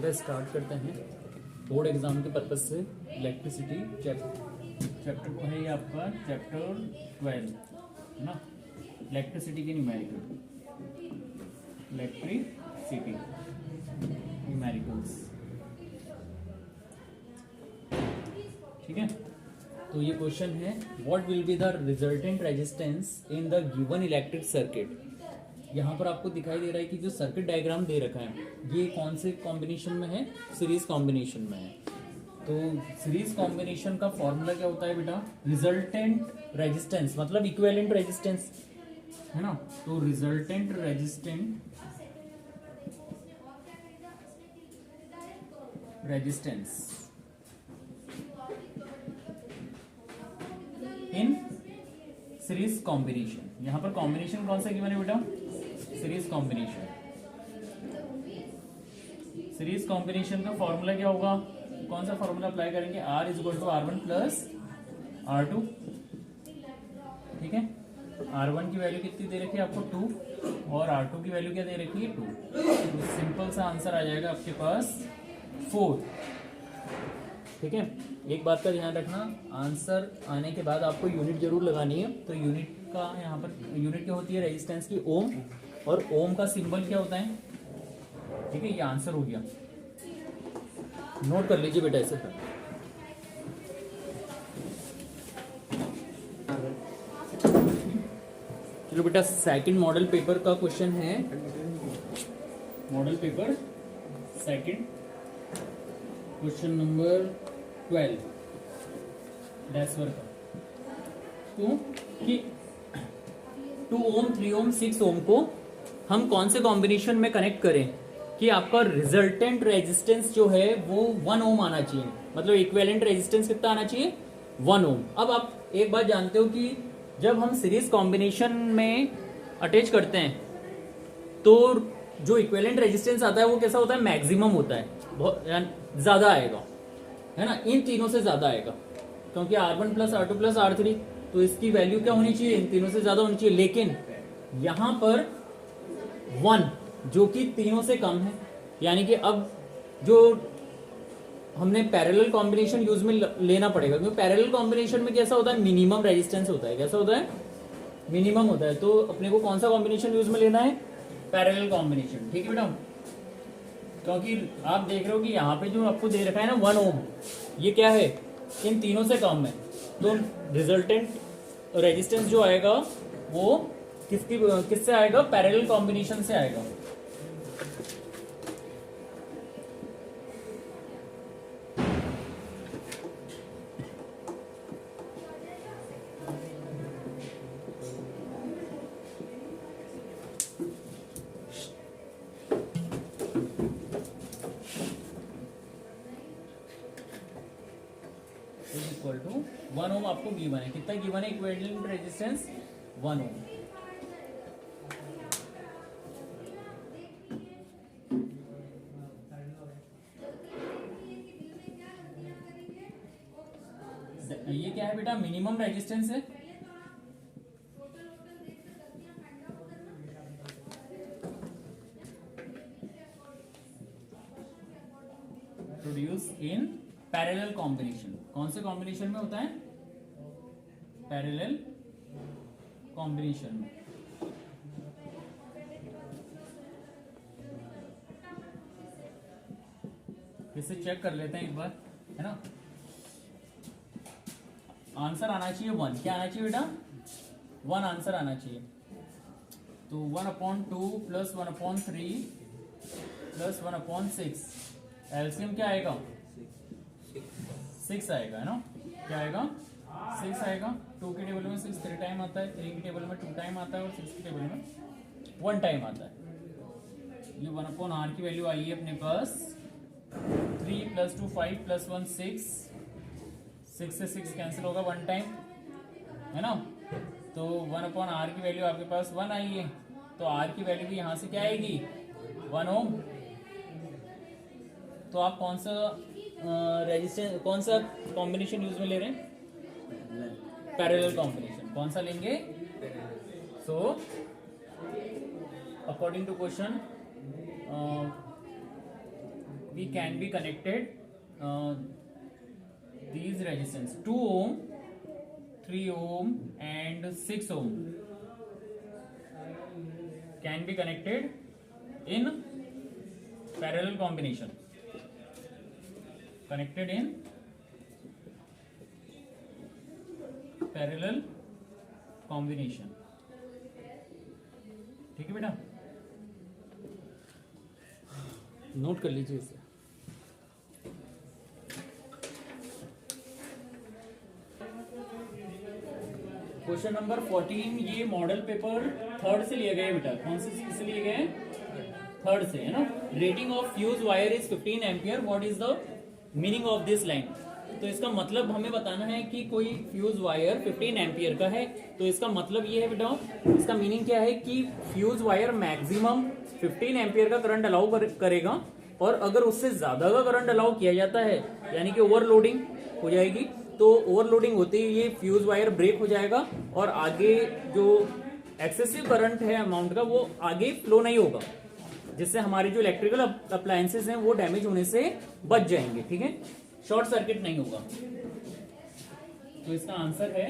बेटा स्टार्ट करते हैं बोर्ड एग्जाम के पर्पज से। इलेक्ट्रिसिटी चैप्टर है ये आपका चैप्टर 12 है ना, इलेक्ट्रिसिटी की न्यूमेरिकल, इलेक्ट्रिसिटी न्यूमेरिकल्स। ठीक है, तो ये क्वेश्चन है what will be the resultant resistance in the given electric circuit. यहाँ पर आपको दिखाई दे रहा है कि जो सर्किट डायग्राम दे रखा है ये कौन से कॉम्बिनेशन में है, सीरीज कॉम्बिनेशन में है। तो सीरीज कॉम्बिनेशन का फॉर्मूला क्या होता है बेटा, रिजल्टेंट रेजिस्टेंस मतलब इक्विवेलेंट रेजिस्टेंस है ना। तो resultant resistance in series combination. यहां पर कॉम्बिनेशन कौन सा गिवन है बेटा, सीरीज कॉम्बिनेशन। सीरीज कॉम्बिनेशन का फॉर्मूला क्या होगा, कौन सा फॉर्मूला अप्लाई करेंगे, R is equal to R1 plus R2। ठीक है, R1 की वैल्यू कितनी दे रखी है आपको 2 और R2 की वैल्यू क्या दे रखी है 2। तो सिंपल सा आंसर आ जाएगा आपके पास 4। ठीक है, एक बात का ध्यान रखना, आंसर आने के बाद आपको यूनिट जरूर लगानी है। तो यूनिट का यहाँ पर यूनिट क्या होती है रेजिस्टेंस की, ओम, और ओम का सिंबल क्या होता है। ठीक है, ये आंसर हो गया, नोट कर लीजिए बेटा ऐसे। चलो बेटा सेकंड मॉडल पेपर का क्वेश्चन है, model paper second question number 12 डैशवर का। तो कि 2 ओम 3 ओम 6 ओम को हम कौन से कॉम्बिनेशन में कनेक्ट करें कि आपका रिजल्टेंट रेजिस्टेंस जो है वो 1 ओम आना चाहिए, मतलब इक्विवेलेंट रेजिस्टेंस कितना आना चाहिए 1 ओम। अब आप एक बात जानते हो कि जब हम सीरीज कॉम्बिनेशन में अटैच करते हैं तो जो इक्विवेलेंट रेजिस्टेंस आता है वो कैसा होता है, मैक्सिमम होता है, बहुत ज्यादा आएगा है ना, इन तीनों से ज्यादा आएगा, क्योंकि R1 plus R2 plus R3, तो इसकी वैल्यू क्या होनी चाहिए, इन तीनों से ज्यादा होनी चाहिए। लेकिन यहां पर 1 जो कि तीनों से कम है, यानी कि अब जो हमने पैरेलल कॉम्बिनेशन यूज में लेना पड़ेगा, क्योंकि पैरेलल कॉम्बिनेशन में कैसा होता है, मिनिमम रेजिस्टेंस होता है। कैसा होता है, मिनिमम होता है। तो अपने को कौन सा कॉम्बिनेशन यूज में लेना है, पैरेलल कॉम्बिनेशन। ठीक है बेटा, क्योंकि आप देख रहे हो कि यहाँ पे जो आपको दे रखा है ना 1 ओम, ये क्या है, इन तीनों से कम है। तो रिजल्टेंट रेजिस्टेंस जो आएगा वो किससे आएगा, पैरेलल कॉम्बिनेशन से आएगा। इक्वल टू 1 ओम आपको गिवन है, कितना गिवन है इक्विवेलेंट रेजिस्टेंस 1 ओम। ये क्या है बेटा, मिनिमम रेजिस्टेंस है। Produce in parallel combination. कौन से कॉम्बिनेशन में होता है, पैरेलल कॉम्बिनेशन में। इसे चेक कर लेते हैं एक बार, है ना। आंसर आना चाहिए 1, क्या आना चाहिए बेटा 1 आंसर आना चाहिए। तो 1/2 प्लस 1/3 प्लस 1/6, एलसीएम क्या आएगा 6 आएगा, है ना। क्या आएगा 6 आएगा। 2 के टेबल में 6 3 टाइम आता है, 3 के टेबल में 2 टाइम आता है और 6 के टेबल में 1 टाइम आता है। ये 1/r की वैल्यू आई है अपने पास 3 + 2 5 + 1 6, 6 से 6 कैंसिल होगा 1 टाइम, है ना। तो 1/r की वैल्यू आपके पास 1 आई है, तो r की वैल्यू भी यहां से क्या आएगी 1 ओम। तो आप कौन सा रेजिस्टेंस, कौन सा कॉम्बिनेशन यूज में ले रहे हैं, पैरेलल कॉम्बिनेशन। कौन सा लेंगे, so according to question we he can be connected these resistance 2 ohm, 3 ohm and 6 ohm can be connected in parallel combination, connected in parallel combination. ठीक है बेटा, नोट कर लीजिए इसे। क्वेश्चन नंबर 14, ये मॉडल पेपर थर्ड से लिए गए बेटा। कौन से लिए गए? थर्ड से, है ना। Rating of fuse wire is 15 ampere, what is the meaning of this line? तो इसका मतलब हमें बताना है कि कोई फ्यूज वायर 15 एम्पियर का है, तो इसका मतलब ये है बेटा, इसका मीनिंग क्या है कि फ्यूज वायर मैक्सिमम 15 एम्पियर का करंट अलाउ करेगा, और अगर उससे ज्यादा का करंट अलाउ किया जाता है यानी कि ओवरलोडिंग हो जाएगी, तो ओवरलोडिंग होते ही ये फ्यूज वायर ब्रेक हो जाएगा और आगे जो एक्सेसिव करंट है अमाउंट का वो आगे फ्लो नहीं होगा, जिससे हमारे जो इलेक्ट्रिकल अप्लायंसेस हैं वो डैमेज होने से बच जाएंगे। ठीक है, शॉर्ट सर्किट नहीं होगा। तो इसका आंसर है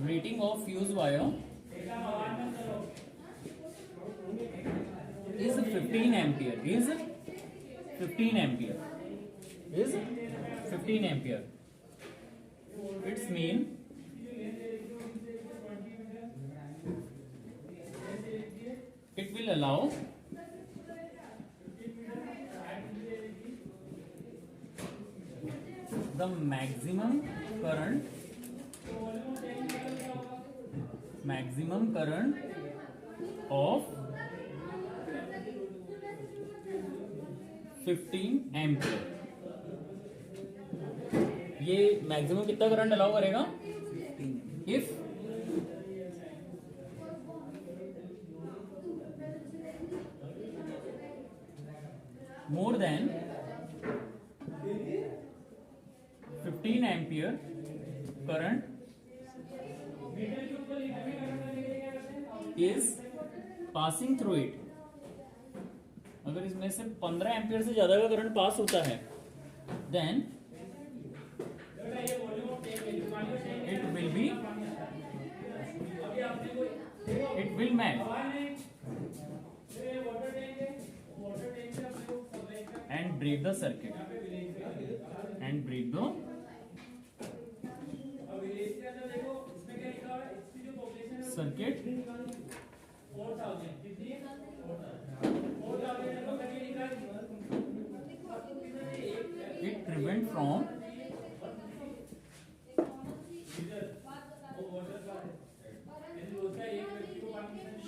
rating of fuse wire is 15 ampere, is 15 ampere, is 15 ampere. It's mean it will allow the maximum current of 15 ampere. ये मैक्सिमम कितना करंट अलाउ करेगा? If more than 15 ampere current is passing through it. अगर इसमें से 15 ampere से ज्यादा का current पास होता है, then it will melt and break the circuit, it prevent from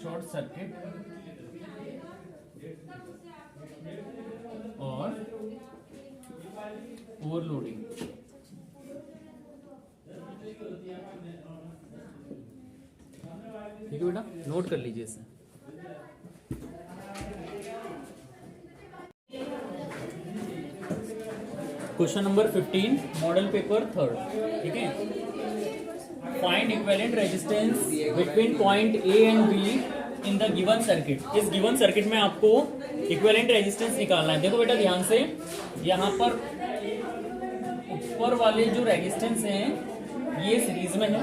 short circuit और overloading। ठीक है बेटा, नोट कर लीजिए इसे। Question number 15 model paper third. ठीक है, find equivalent resistance between point A and be in the given circuit. इस गिवन सर्किट में आपको इक्विवेलेंट रेजिस्टेंस निकालना है। देखो बेटा ध्यान से, यहाँ पर ऊपर वाले जो रेजिस्टेंस हैं ये सीरीज में है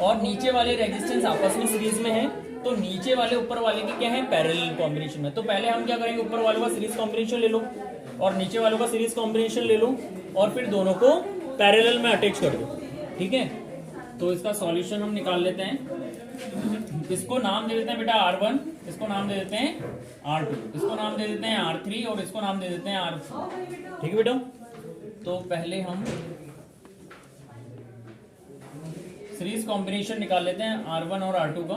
और नीचे वाले रेजिस्टेंस आपस में सीरीज में है, तो नीचे वाले ऊपर वाले की क्या है? पैरेलल कॉम्बिनेशन में। तो पहले हम क्या करेंगे, ऊपर वालों का सीरीज कॉम्बिनेशन ले लो और नीचे वालों का सीरीज कॉम्बिनेशन ले लो और फिर दोनों को पैरेलल में अटैच कर दो। ठीक है, तो इसका सॉल्यूशन हम निकाल लेते हैं। इसको नाम दे देते हैं बेटा R1, इसको नाम दे देते हैं R2, इसको नाम दे देते हैं R3 और इसको नाम दे देते हैं R4। ठीक है बेटा, तो पहले हम सीरीज कॉम्बिनेशन निकाल लेते हैं R1 और R2 का।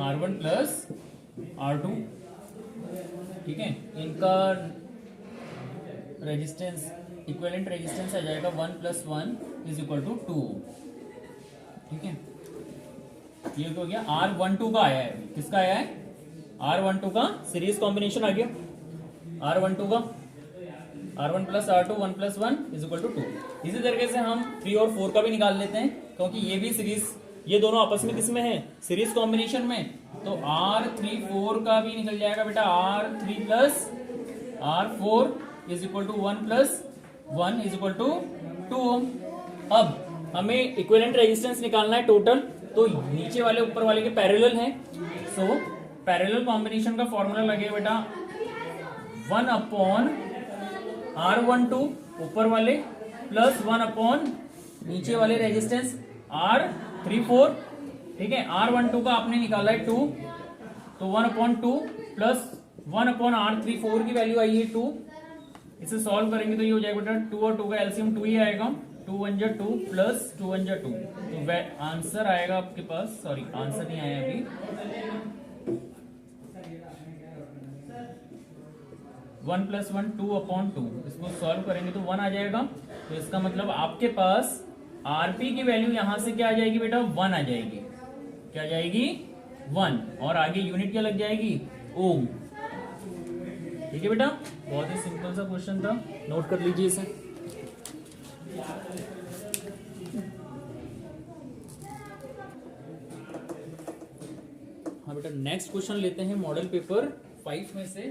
R1 प्लस R2, ठीक है, इनका रेजिस्टेंस इक्विवेलेंट रेजिस्टेंस आ जाएगा 1 + 1 इज इक्वल टू 2। ठीक है, ये हो गया R12 का आया है। किसका आया है? R12 का सीरीज कॉम्बिनेशन आ गया, R12 का। R1 plus R2 1 plus 1 is equal to 2। इसी तरीके से हम 3 और 4 का भी निकाल लेते हैं, क्योंकि ये भी सीरीज, ये दोनों आपस में किसमें है, सीरीज कॉम्बिनेशन में। तो R3 4 का भी निकल जाएगा बेटा, R3 plus R4 is equal to 1 plus 1 is equal to 2 ohm. अब हमें इक्विवेलेंट रेजिस्टेंस निकालना है टोटल, तो नीचे वाले ऊपर वाले के पैरेलल हैं, सो पैरेलल कॉम्बिनेशन का फॉर्मूला लगेगा बेटा 1 अपॉन R12 ऊपर वाले प्लस 1 अपॉन नीचे वाले रेजिस्टेंस R34। ठीक है, R12 का आपने निकाला है 2, तो 1 अपॉन 2 प्लस 1 अपॉन R34 की वैल्यू आई है 2। इसे सॉल्व करेंगे तो ये हो जाएगा बेटा 2 और 2 का एलसीएम 2 ही आएगा, 2 1 जा 2 प्लस 2 1 जा 2। तो आंसर आएगा आपके पास, सॉरी आंसर नहीं आया अभी, 1 प्लस 1 2 अपॉन 2। इसको सॉल्व करेंगे तो 1 आ जाएगा। तो इसका मतलब आपके पास आरपी की वैल्यू यहां से क्या आ जाएगी बेटा, 1 आ जाएगी। क्या आ जाएगी, 1, और आगे यूनिट क्या लग जाएगी, ओम। ठीक है बेटा, बहुत ही सिंपल सा क्वेश्चन था, नोट कर लीजिए इसे। हाँ बेटा, नेक्स्ट क्वेश्चन लेते हैं मॉडल पेपर 5 में से,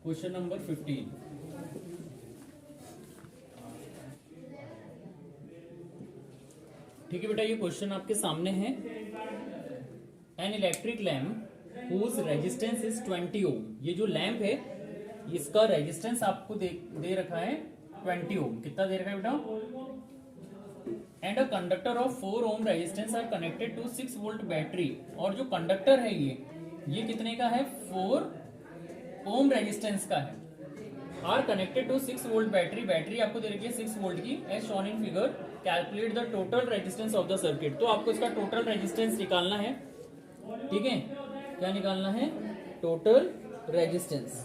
क्वेश्चन नंबर 15। ठीक है बेटा, ये क्वेश्चन आपके सामने है। An electric lamp whose resistance is 20 ओम। ये जो लैंप है इसका रेजिस्टेंस आपको दे रखा है 20 ओम। कितना दे रखा है बेटा, and a conductor of 4 ohm resistance are connected to 6 volt battery. और जो कंडक्टर है ये कितने का है, 4 ओम रेजिस्टेंस का है, are connected to 6 volt battery. Battery आपको दे रखी है 6 वोल्ट की, as shown in figure. Calculate the total resistance of the circuit. तो आपको इसका टोटल रेजिस्टेंस निकालना है। ठीक है, क्या निकालना है, टोटल रेजिस्टेंस।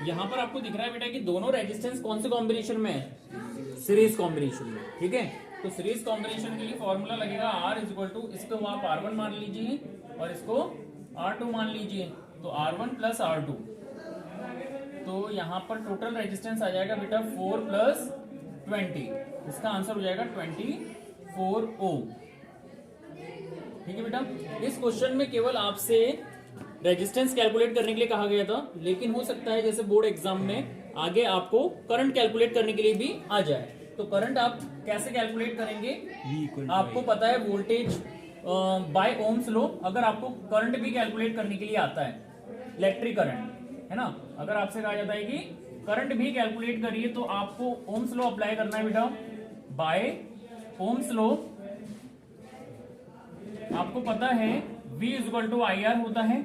यहां पर आपको दिख रहा है बेटा कि दोनों रेजिस्टेंस कौन से कॉम्बिनेशन में है, सीरीज कॉम्बिनेशन में। ठीक है, तो सीरीज कॉम्बिनेशन के लिए फॉर्मूला लगेगा R इज इक्वल टू, इसको आप R1 मान लीजिए और इसको R2 मान लीजिए, तो R1 प्लस R2। तो यहाँ पर टोटल रेजिस्टेंस आ जाएगा बेटा 4 प्लस 20। इसका आंसर हो जाएगा 24 ओम। ठीक है बेटा, इस क्वेश्चन में केवल आपसे रेजिस्टेंस कैलकुलेट करने के लिए कहा गया था, लेकिन हो सकता है जैसे बोर्ड एग्जाम में आगे आपको करंट कैलकुलेट करने के लिए भी आ जाए। तो करंट आप कैसे कैलकुलेट करेंगे, आपको पता है वोल्टेज बाय ओम्स लॉ। अगर आपको करंट भी कैलकुलेट करने के लिए आता है, इलेक्ट्रिक करंट है ना, अगर आपसे कहा जाता है कि करंट भी कैलकुलेट करिए, तो आपको ओम्स लॉ अप्लाई करना है बेटा। बाय ओम्स लॉ आपको पता है V इक्वल टू IR होता है।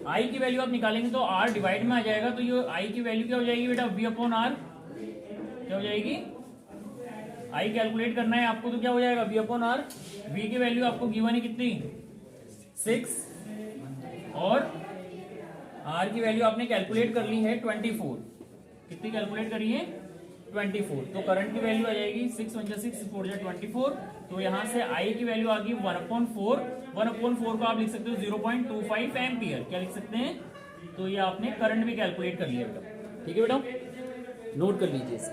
I की वैल्यू आप निकालेंगे तो R डिवाइड में आ जाएगा, तो ये I की वैल्यू क्या हो जाएगी बेटा, V अपॉन R। क्या हो जाएगी, I कैलकुलेट करना है आपको, तो क्या हो जाएगा V अपॉन R। V की वैल्यू आपको गिवन है कितनी, 6, और R की वैल्यू आपने कैलकुलेट कर ली है 24। कितनी कैलकुलेट करी है, 24। तो करंट की वैल्यू आ जाएगी 6 1 6 4 24। तो यहां से I की वैल्यू आ गई 1/4। 1/4 को आप लिख सकते हो 0.25 एम्पियर। क्या लिख सकते हैं, तो ये आपने करंट भी कैलकुलेट कर लिया बेटा। ठीक है बेटा, नोट कर लीजिए इसे।